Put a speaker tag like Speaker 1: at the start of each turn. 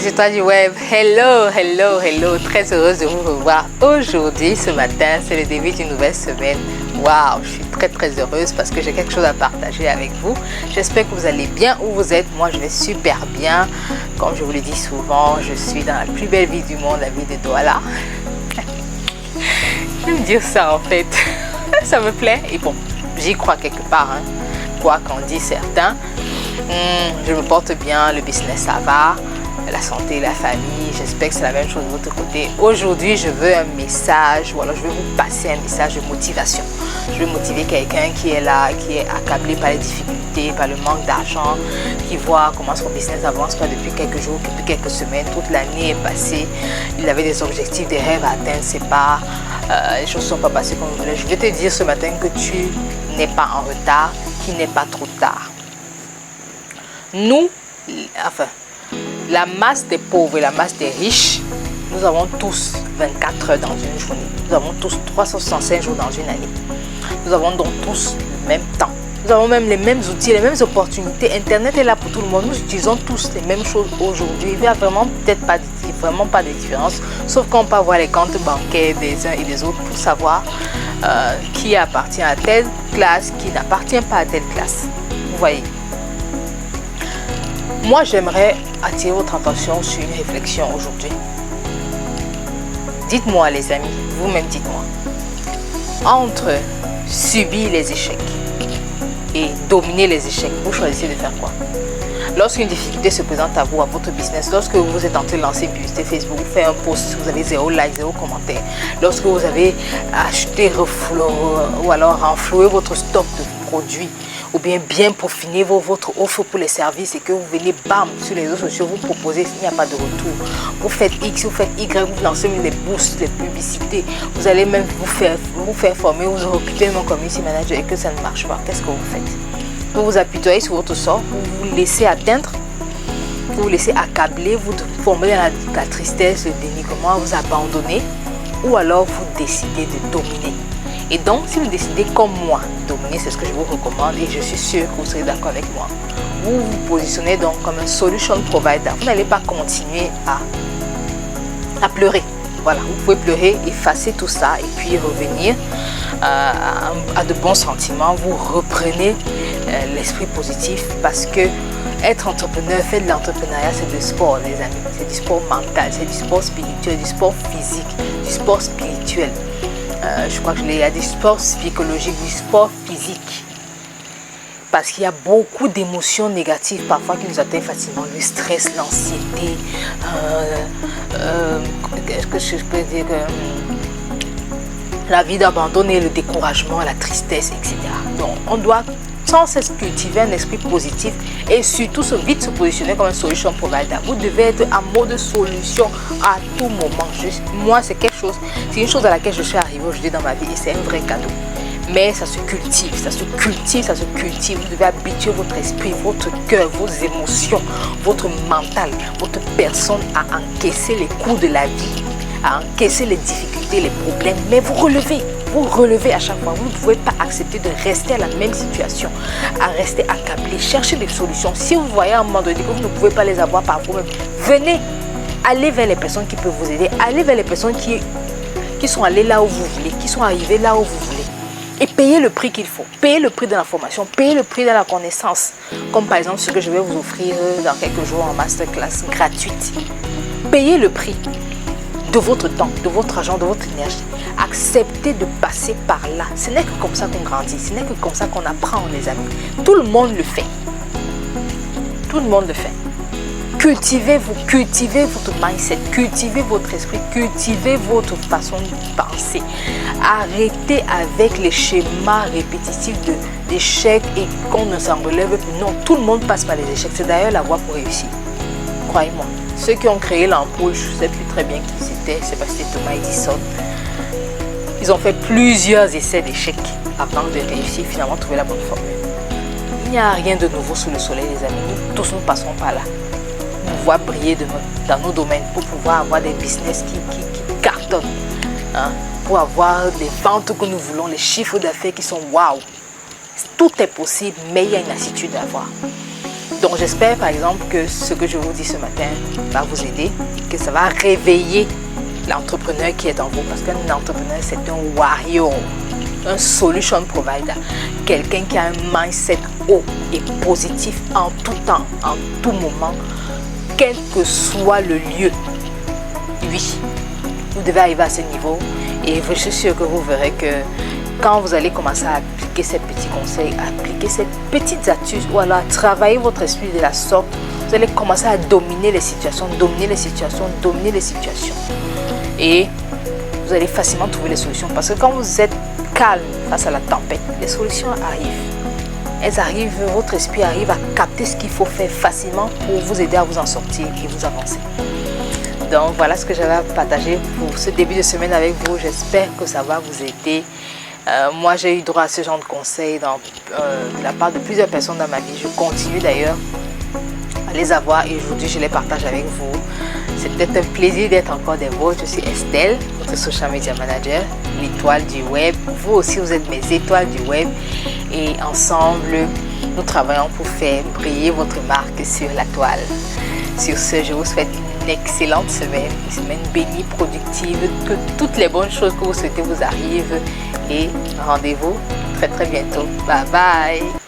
Speaker 1: C'est toi du web. Hello. Très heureuse de vous revoir aujourd'hui, ce matin. C'est le début d'une nouvelle semaine. Waouh, je suis très heureuse parce que j'ai quelque chose à partager avec vous. J'espère que vous allez bien où vous êtes. Moi, je vais super bien. Comme je vous le dis souvent, je suis dans la plus belle vie du monde, la vie de Douala. J'aime dire ça en fait. Ça me plaît. Et bon, j'y crois quelque part. Quoi qu'en disent certains. Je me porte bien, le business ça va. La santé, la famille, j'espère que c'est la même chose de votre côté. Aujourd'hui, je veux un message, ou alors je vais vous passer un message de motivation. Je veux motiver quelqu'un qui est là, qui est accablé par les difficultés, par le manque d'argent, qui voit comment son business avance pas depuis quelques jours, depuis quelques semaines. Toute l'année est passée, il avait des objectifs, des rêves à atteindre, c'est pas, les choses ne sont pas passées comme il voulait. Je vais te dire ce matin que tu n'es pas en retard, qu'il n'est pas trop tard. La masse des pauvres et la masse des riches, nous avons tous 24 heures dans une journée. Nous avons tous 365 jours dans une année. Nous avons donc tous le même temps. Nous avons même les mêmes outils, les mêmes opportunités. Internet est là pour tout le monde. Nous utilisons tous les mêmes choses aujourd'hui. Il n'y a vraiment pas de différence. Sauf qu'on peut avoir les comptes bancaires des uns et des autres pour savoir qui appartient à telle classe, qui n'appartient pas à telle classe. Vous voyez. Moi, j'aimerais attirer votre attention sur une réflexion aujourd'hui. Dites-moi, les amis, vous-même dites-moi. Entre subir les échecs et dominer les échecs, vous choisissez de faire quoi? Lorsqu'une difficulté se présente à vous, à votre business, lorsque vous êtes en train de lancer une publicité Facebook, vous faites un post, vous avez 0 like, 0 commentaire. Lorsque vous avez acheté, ou alors renfloué votre stock de produits, ou bien peaufiner votre offre pour les services et que vous venez, bam, sur les réseaux sociaux, vous proposez, il n'y a pas de retour. Vous faites X, vous faites Y, vous lancez les boosts, les publicités, vous allez même vous faire former, vous occuper de mon community manager et que ça ne marche pas. Qu'est-ce que vous faites? Vous vous appuyez sur votre sort, vous vous laissez atteindre, vous vous laissez accabler, vous formez dans la tristesse, le dénigrement, vous abandonnez, ou alors vous décidez de dominer. Et donc, si vous décidez comme moi, dominer, c'est ce que je vous recommande et je suis sûre que vous serez d'accord avec moi. Vous vous positionnez donc comme un solution provider. Vous n'allez pas continuer à pleurer. Voilà, vous pouvez pleurer, effacer tout ça et puis revenir à de bons sentiments. Vous reprenez l'esprit positif parce que être entrepreneur, faire de l'entrepreneuriat, c'est du sport, les amis. C'est du sport mental, c'est du sport spirituel, du sport physique, du sport spirituel. Je crois que il y a du sport psychologique, du sport physique. Parce qu'il y a beaucoup d'émotions négatives parfois qui nous atteignent facilement. Le stress, l'anxiété, qu'est-ce que je peux dire, la vie d'abandonner, le découragement, la tristesse, etc. Donc on doit sans cesse cultiver un esprit positif et surtout vite se positionner comme un solution provider. Vous devez être en mode solution à tout moment. Moi, c'est une chose à laquelle je suis arrivée aujourd'hui dans ma vie et c'est un vrai cadeau. Mais ça se cultive. Vous devez habituer votre esprit, votre cœur, vos émotions, votre mental, votre personne à encaisser les coups de la vie, à encaisser les difficultés, les problèmes, mais vous relevez à chaque fois. Vous ne pouvez pas accepter de rester à la même situation, à rester accablé. Cherchez des solutions. Si vous voyez à un moment donné que vous ne pouvez pas les avoir par vous-même, venez, allez vers les personnes qui peuvent vous aider, allez vers les personnes qui sont allées là où vous voulez, qui sont arrivées là où vous voulez. Et payez le prix qu'il faut. Payez le prix de l'information, payez le prix de la connaissance. Comme par exemple ce que je vais vous offrir dans quelques jours en masterclass gratuite. Payez le prix de votre temps, de votre argent, de votre énergie. Acceptez de passer par là. Ce n'est que comme ça qu'on grandit. Ce n'est que comme ça qu'on apprend, les amis. Tout le monde le fait. Tout le monde le fait. Cultivez votre mindset, cultivez votre esprit, cultivez votre façon de penser. Arrêtez avec les schémas répétitifs d'échecs et qu'on ne s'en relève plus. Non, tout le monde passe par les échecs. C'est d'ailleurs la voie pour réussir. Croyez-moi. Ceux qui ont créé l'ampoule, je ne sais plus très bien qui c'était, c'est parce que c'était Thomas Edison. Ils ont fait plusieurs essais d'échecs avant de réussir, finalement trouver la bonne formule. Il n'y a rien de nouveau sous le soleil, les amis. Nous tous nous passons par là. Pour pouvoir briller dans nos domaines, pour pouvoir avoir des business qui cartonnent, pour avoir les ventes que nous voulons, les chiffres d'affaires qui sont waouh. Tout est possible, mais il y a une attitude à avoir. Donc j'espère par exemple que ce que je vous dis ce matin va vous aider, que ça va réveiller l'entrepreneur qui est en vous, parce qu'un entrepreneur c'est un warrior, un solution provider, quelqu'un qui a un mindset haut et positif en tout temps, en tout moment, quel que soit le lieu. Oui, vous devez arriver à ce niveau et je suis sûre que vous verrez que quand vous allez commencer à appliquer ces petits conseils, à appliquer ces petites astuces, ou alors à travailler votre esprit de la sorte, vous allez commencer à dominer les situations, dominer les situations, dominer les situations. Et vous allez facilement trouver les solutions, parce que quand vous êtes calme face à la tempête, les solutions arrivent. Elles arrivent, votre esprit arrive à capter ce qu'il faut faire facilement pour vous aider à vous en sortir et vous avancer. Donc voilà ce que j'avais à partager pour ce début de semaine avec vous. J'espère que ça va vous aider. Moi j'ai eu droit à ce genre de conseils de la part de plusieurs personnes dans ma vie. Je continue d'ailleurs à les avoir et aujourd'hui je les partage avec vous. C'est peut-être un plaisir d'être encore des vôtres. Je suis Estelle, votre social media manager, l'étoile du web. Vous aussi vous êtes mes étoiles du web et ensemble nous travaillons pour faire briller votre marque sur la toile. Sur ce, je vous souhaite une excellente semaine, une semaine bénie, productive, que toutes les bonnes choses que vous souhaitez vous arrivent et rendez-vous très bientôt. Bye bye.